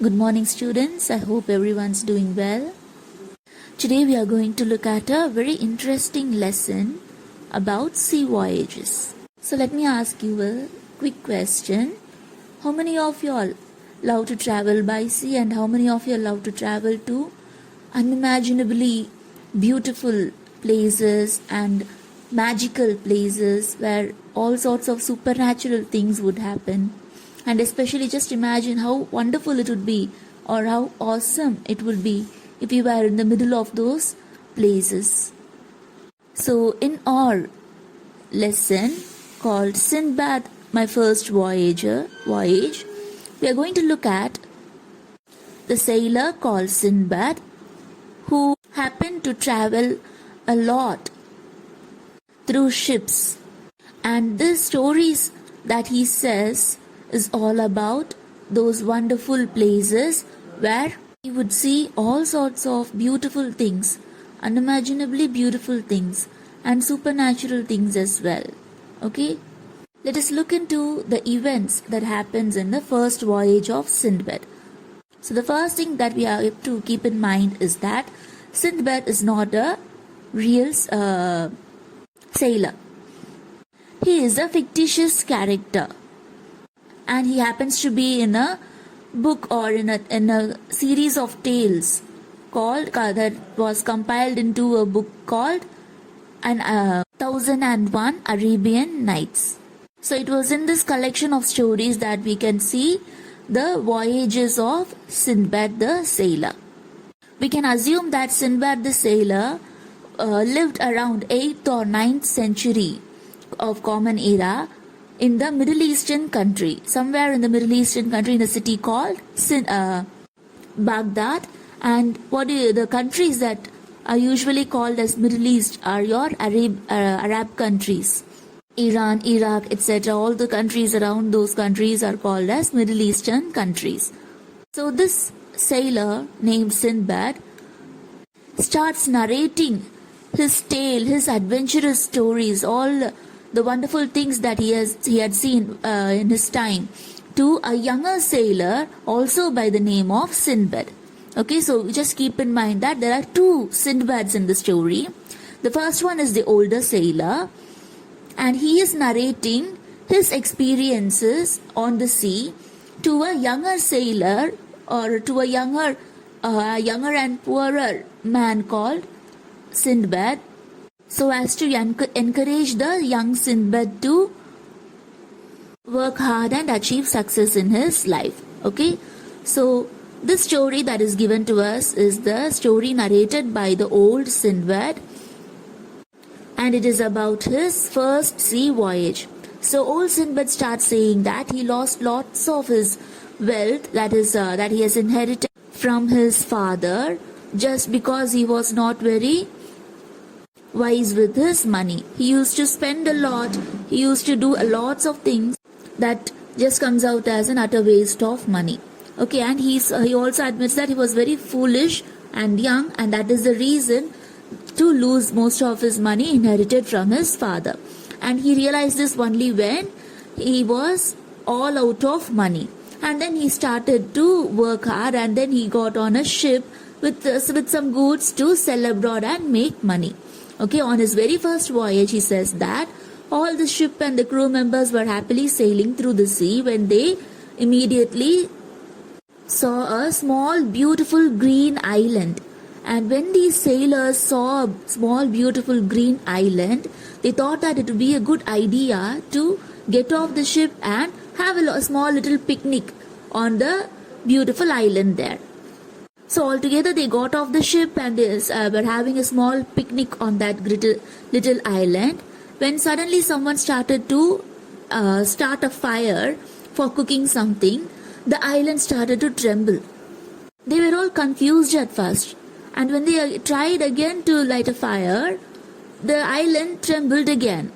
Good morning, students. I hope everyone's doing well. Today we are going to look at a very interesting lesson about sea voyages. So let me ask you a quick question. How many of you all love to travel by sea, and how many of you love to travel to unimaginably beautiful places and magical places where all sorts of supernatural things would happen? And especially just imagine how wonderful it would be or how awesome it would be if you were in the middle of those places. So in our lesson called Sinbad, My First Voyage, we are going to look at the sailor called Sinbad, who happened to travel a lot through ships. And these stories that he says is all about those wonderful places where you would see all sorts of beautiful things, unimaginably beautiful things, and supernatural things as well. Okay? Let us look into the events that happens in the first voyage of Sinbad. So the first thing that we have to keep in mind is that Sinbad is not a real sailor. He is a fictitious character. And he happens to be in a book or in a series of tales that was compiled into a book called 1001 Arabian Nights. So it was in this collection of stories that we can see the voyages of Sinbad the sailor. We can assume that Sinbad the sailor lived around 8th or 9th century of Common Era in the Middle Eastern country, somewhere in the Middle Eastern country, in a city called Baghdad. And the countries that are usually called as Middle East are your Arab countries. Iran, Iraq, etc. All the countries around those countries are called as Middle Eastern countries. So this sailor named Sinbad starts narrating his tale, his adventurous stories, all the wonderful things that he had seen in his time, to a younger sailor also by the name of Sinbad. Okay, so just keep in mind that there are two Sinbads in the story. The first one is the older sailor, and he is narrating his experiences on the sea to a younger sailor, or to a younger and poorer man called Sinbad, so as to encourage the young Sinbad to work hard and achieve success in his life. Okay, so this story that is given to us is the story narrated by the old Sinbad, and it is about his first sea voyage. So old Sinbad starts saying that he lost lots of his wealth that he has inherited from his father, just because he was not very wise with his money. He used to spend a lot. He used to do lots of things that just comes out as an utter waste of money. Okay, and he also admits that he was very foolish and young, and that is the reason to lose most of his money inherited from his father. And he realized this only when he was all out of money. And then he started to work hard, and then he got on a ship with some goods to sell abroad and make money. Okay, on his very first voyage, he says that all the ship and the crew members were happily sailing through the sea when they immediately saw a small, beautiful green island. And when these sailors saw a small, beautiful green island, they thought that it would be a good idea to get off the ship and have a small little picnic on the beautiful island there. So altogether they got off the ship and they were having a small picnic on that little island, when suddenly someone started to start a fire for cooking something. The island started to tremble. They were all confused at first, and when they tried again to light a fire, the island trembled again.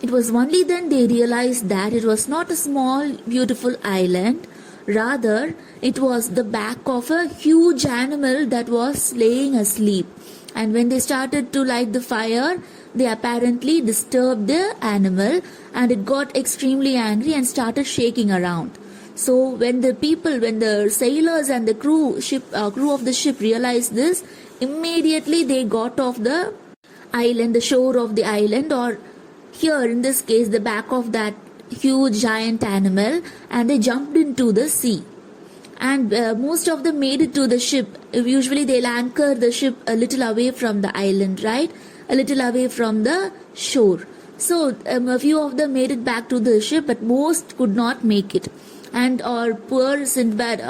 It was only then they realized that it was not a small beautiful island. Rather, it was the back of a huge animal that was laying asleep. And when they started to light the fire, they apparently disturbed the animal, and it got extremely angry and started shaking around. So when the sailors and the crew of the ship realized this, immediately they got off the island, the shore of the island, or here in this case, the back of that huge giant animal, and they jumped into the sea. And most of them made it to the ship. Usually they'll anchor the ship a little away from the island, right? A little away from the shore. So a few of them made it back to the ship, but most could not make it. And our poor Sindbad,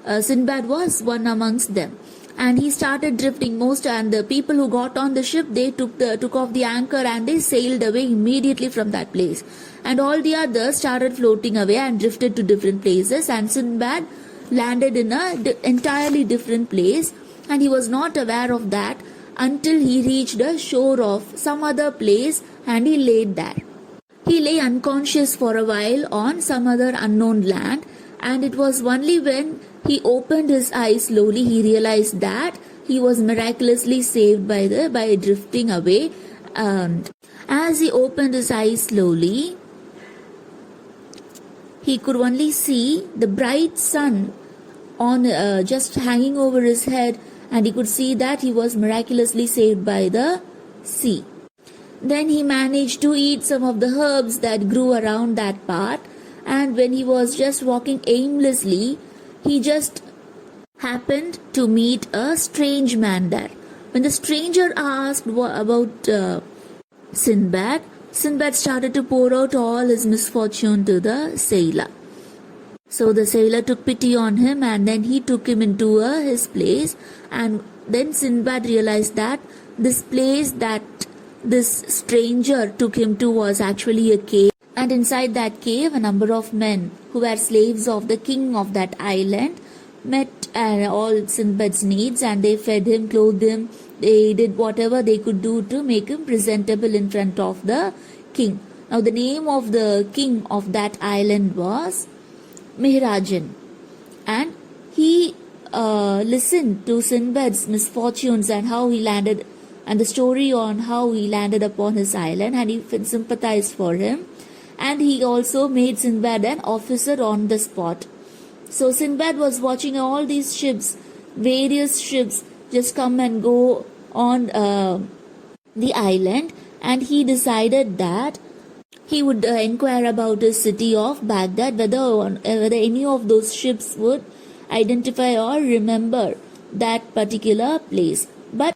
Sindbad was one amongst them. And he started drifting most, and the people who got on the ship, they took off the anchor and they sailed away immediately from that place. And all the others started floating away and drifted to different places, and Sindbad landed in a entirely different place, and he was not aware of that until he reached the shore of some other place, and he laid there. He lay unconscious for a while on some other unknown land, and it was only when he opened his eyes slowly he realized that he was miraculously saved by drifting away. As he opened his eyes slowly, he could only see the bright sun on just hanging over his head, and he could see that he was miraculously saved by the sea. Then he managed to eat some of the herbs that grew around that part, and when he was just walking aimlessly, he just happened to meet a strange man there. When the stranger asked about Sindbad, Sindbad started to pour out all his misfortune to the sailor. So the sailor took pity on him, and then he took him into his place, and then Sindbad realized that this place that this stranger took him to was actually a cave, and inside that cave a number of men who were slaves of the king of that island met all Sindbad's needs, and they fed him, clothed him, they did whatever they could do to make him presentable in front of the king. Now the name of the king of that island was Mihrajan, and he listened to Sindbad's misfortunes and how he landed, and the story on how he landed upon his island, and he sympathized for him, and he also made Sindbad an officer on the spot. So Sindbad was watching all these ships, various ships just come and go on the island, and he decided that he would inquire about his city of Baghdad, whether any of those ships would identify or remember that particular place. But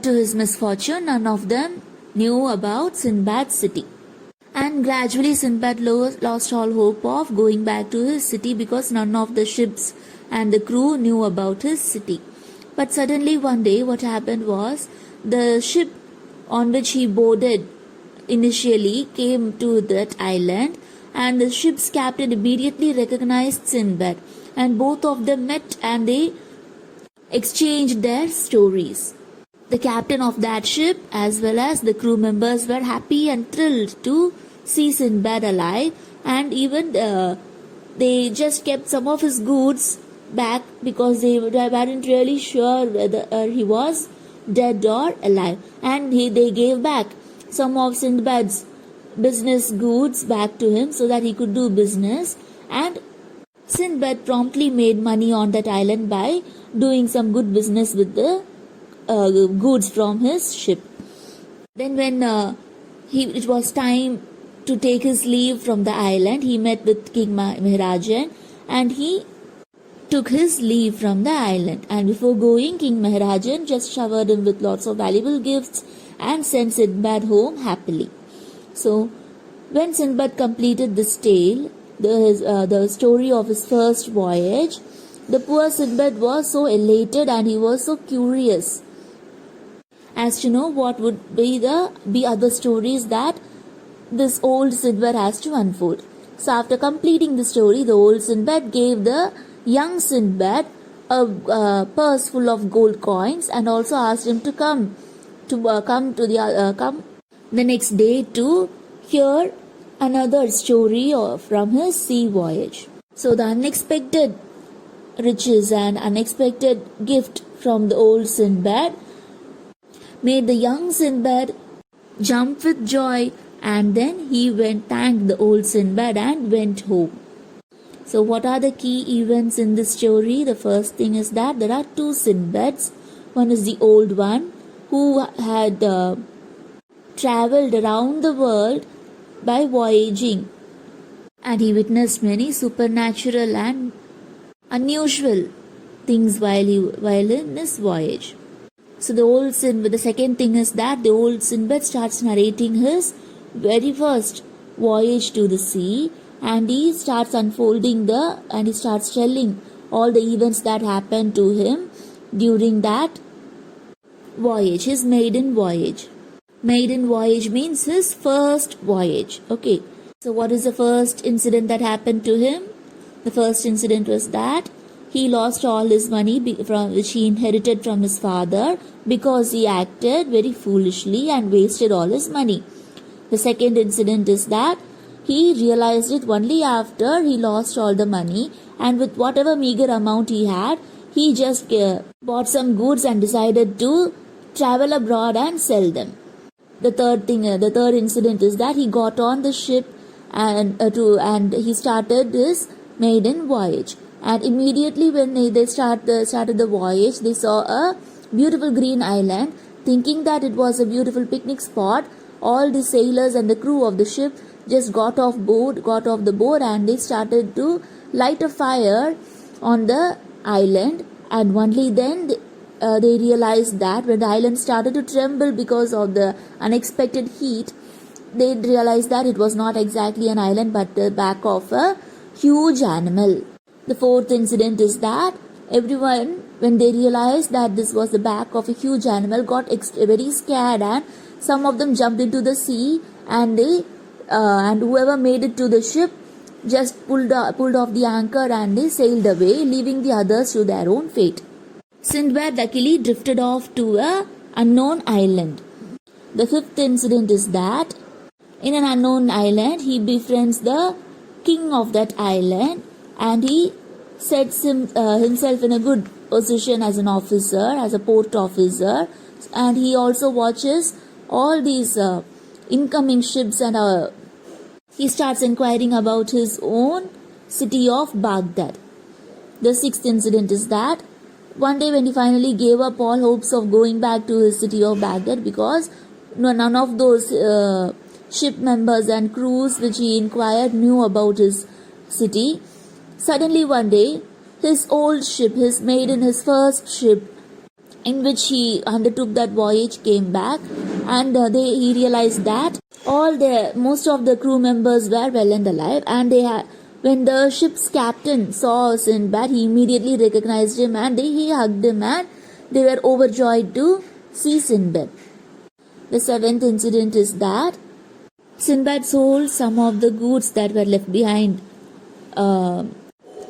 to his misfortune, none of them knew about Sindbad's city. And gradually Sindbad lost all hope of going back to his city, because none of the ships and the crew knew about his city. But suddenly one day what happened was, the ship on which he boarded initially came to that island, and the ship's captain immediately recognized Sindbad, and both of them met and they exchanged their stories. The captain of that ship as well as the crew members were happy and thrilled to see Sindbad alive, and even they just kept some of his goods back because they weren't really sure whether he was dead or alive, and they gave back some of Sindbad's business goods back to him so that he could do business, and Sindbad promptly made money on that island by doing some good business with the goods from his ship. Then when it was time to take his leave from the island, he met with King Mihrajan, and he took his leave from the island. And before going, King Mihrajan just showered him with lots of valuable gifts and sent Sindbad home happily. So when Sindbad completed this tale, the story of his first voyage, the poor Sindbad was so elated and he was so curious as to know what would be other stories that this old Sindbad has to unfold. So after completing the story, the old Sindbad gave the young Sindbad a purse full of gold coins, and also asked him to come the next day to hear another story from his sea voyage. So the unexpected riches and unexpected gift from the old Sindbad made the young Sindbad jump with joy, and then he thanked the old Sindbad and went home. So what are the key events in this story? The first thing is that there are two Sinbads. One is the old one who had traveled around the world by voyaging, and he witnessed many supernatural and unusual things while in this voyage. So the second thing is that the old Sinbad starts narrating his very first voyage to the sea, and he starts he starts telling all the events that happened to him during that voyage, his maiden voyage. Maiden voyage means his first voyage. Okay. So what is the first incident that happened to him? The first incident was that he lost all his money which he inherited from his father, because he acted very foolishly and wasted all his money. The second incident is that he realized it only after he lost all the money, and with whatever meager amount he had, he just bought some goods and decided to travel abroad and sell them. The third incident is that he got on the ship and he started his maiden voyage. And immediately when they started the voyage, they saw a beautiful green island. Thinking that it was a beautiful picnic spot, all the sailors and the crew of the ship just got off the boat, and they started to light a fire on the island. And only then they realized that when the island started to tremble because of the unexpected heat, they realized that it was not exactly an island but the back of a huge animal. The fourth incident is that everyone, when they realized that this was the back of a huge animal, got very scared, and some of them jumped into the sea, and whoever made it to the ship just pulled off the anchor and they sailed away, leaving the others to their own fate. Sindbad luckily drifted off to an unknown island. The fifth incident is that in an unknown island, he befriends the king of that island, and he sets himself in a good position as an officer, as a port officer, and he also watches all these incoming ships, and he starts inquiring about his own city of Baghdad. The sixth incident is that one day when he finally gave up all hopes of going back to his city of Baghdad, because none of those ship members and crews which he inquired knew about his city, suddenly one day his old ship, his first ship in which he undertook that voyage, came back, and he realized that most of the crew members were well and alive, and when the ship's captain saw Sindbad, he immediately recognized him, and he hugged him, and they were overjoyed to see Sindbad. The seventh incident is that Sindbad sold some of the goods that were left behind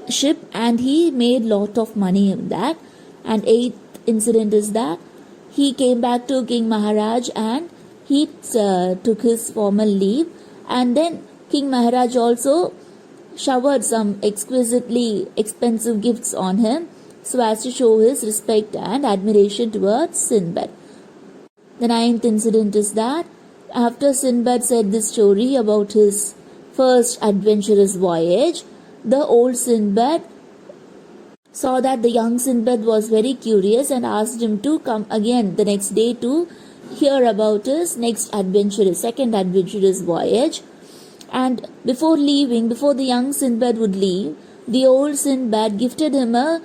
ship, and he made lot of money in that. And eighth incident is that he came back to King Maharaj, and he took his formal leave, and then King Maharaj also showered some exquisitely expensive gifts on him, so as to show his respect and admiration towards Sindbad. The ninth incident is that after Sindbad said this story about his first adventurous voyage, the old Sindbad saw that the young Sindbad was very curious and asked him to come again the next day to hear about his second adventurous voyage. And before the young Sindbad would leave, the old Sindbad gifted him a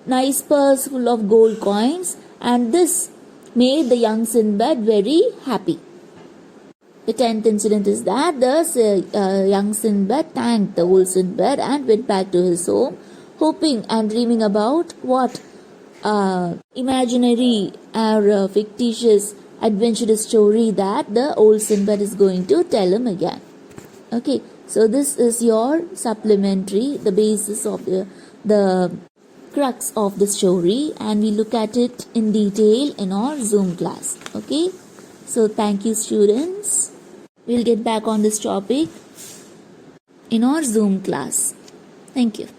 nice purse full of gold coins, and this made the young Sindbad very happy. The 10th incident is that the young Sindbad thanked the old Sindbad and went back to his home, hoping and dreaming about what imaginary or fictitious adventurous story that the old Sindbad is going to tell him again. Okay, so this is your supplementary, the basis of the crux of the story, and we look at it in detail in our Zoom class. Okay, so thank you, students. We'll get back on this topic in our Zoom class. Thank you.